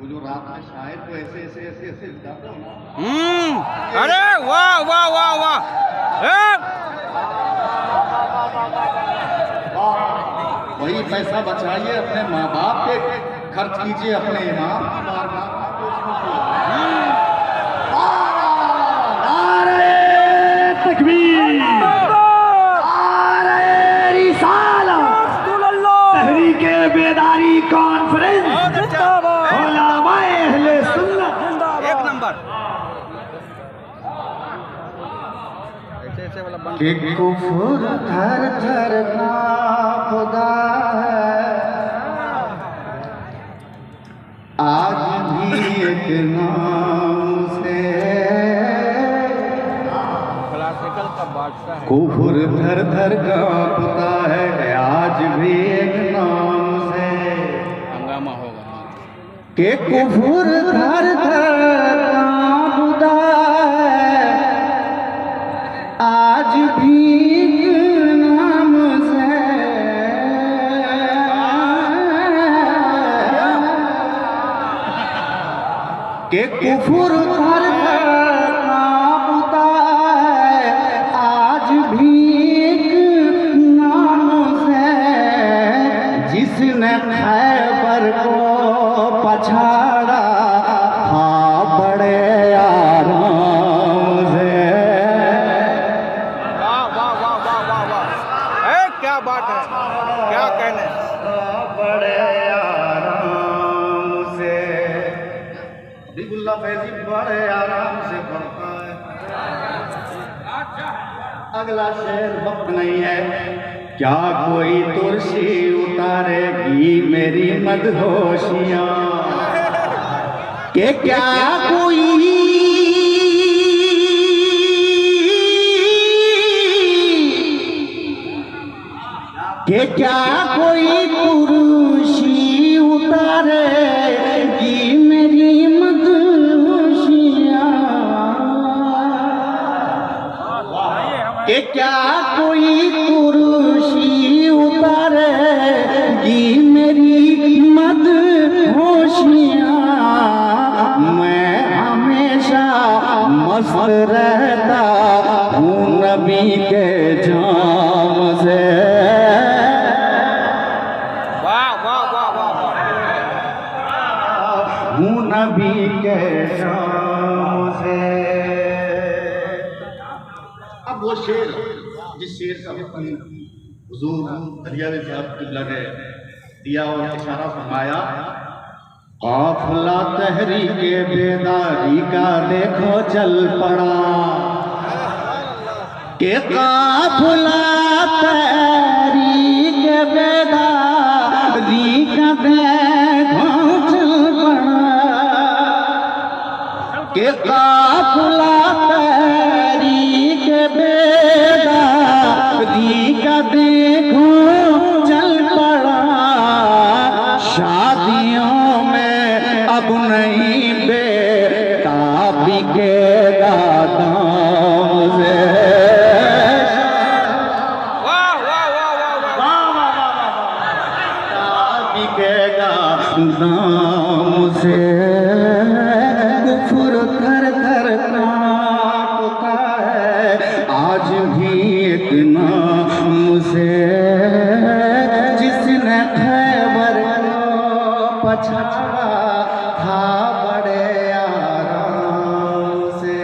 वो जो रात में शायर को ऐसे ऐसे ऐसे ऐसे गाते हो ना। अरे वाह वाह वाह वाह वही पैसा बचाइए, अपने माँ बाप पे खर्च कीजिए, अपने इमाम तहरीके बेदारी कॉन्फ्रेंस उलमाए अहले सुन्नत एक नंबर ऐसे वाला कि कुफर थर थर कांपदा है, आज भी एक नाम से क्लासिकल का बादशाह है। कुफर थर थर कांपता है, आज भी एक नाम से हंगामा होगा कि कुफर थर थर कांपता है, आज भी नाम से कि कुफर थर थर कांपता है, आज भी नाम से जिसने खैबर को पछाड़ा था बड़े आराम से। वाह वाह वाह वाह वाह वाह क्या बात है, क्या कहने। बड़े आराम से हबीबुल्लाह फैजी बड़े आराम से पढ़ता है। अगला शेर वक्त नहीं है। क्या कोई तुलसी उतारेगी मेरी मदहोशियाँ, कि क्या कोई कि क्या कोई कुर्सी उतारेगी मेरी मदहोशियाँ, कि क्या कोई कुर्सी उतारेगी मेरी मदहोशियाँ। मैं हमेशा मस्त रहता हूँ नबी के जाम से। वाह वाह वाह वाह वाह हूँ नबी के जाम से। अब वो शेर, जिस शेर का हुक्म हुजूर दरिया साहब किबला ने दिया और इशारा फरमाया, काफिला तहरीके बेदारी का देखो चल पड़ा, कि काफिला तहरीके बेदारी का देखो चल पड़ा, कि काफिला तहरीके बेदारी का देखो चल पड़ा। शादियों में अब नहीं बेटा बिकेगा दाम से। वाह वाह वाह वाह वाह बिकेगा दाम से। कुफर थर थर कांपता है, आज भी एक नाम से जिसने खैबर को पछाड़ा था बड़े आराम से।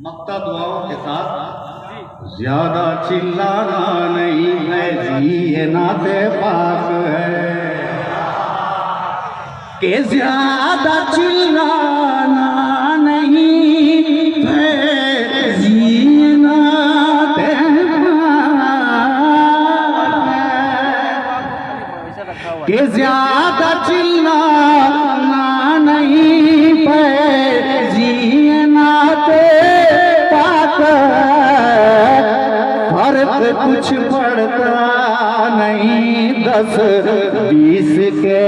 मक्ता दुआओं के साथ ज्यादा चिल्लाना नहीं है जी, ये नाते पाक है, कि ज्यादा चिल्लाना नहीं है जी, ये नाते पाक है, कि ज्यादा चिल्लाना नहीं है जी, ये नाते पाक है। फर्क कुछ पड़ता नहीं 10-20 के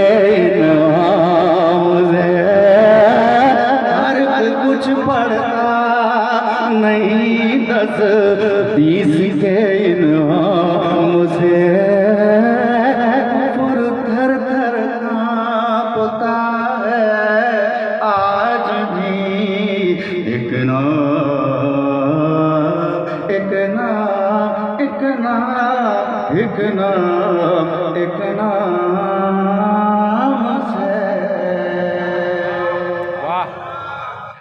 नाम से। फर्क कुछ पड़ता नहीं 10-20 के नाम से। थर थर एक नाम एक नाम एक नाम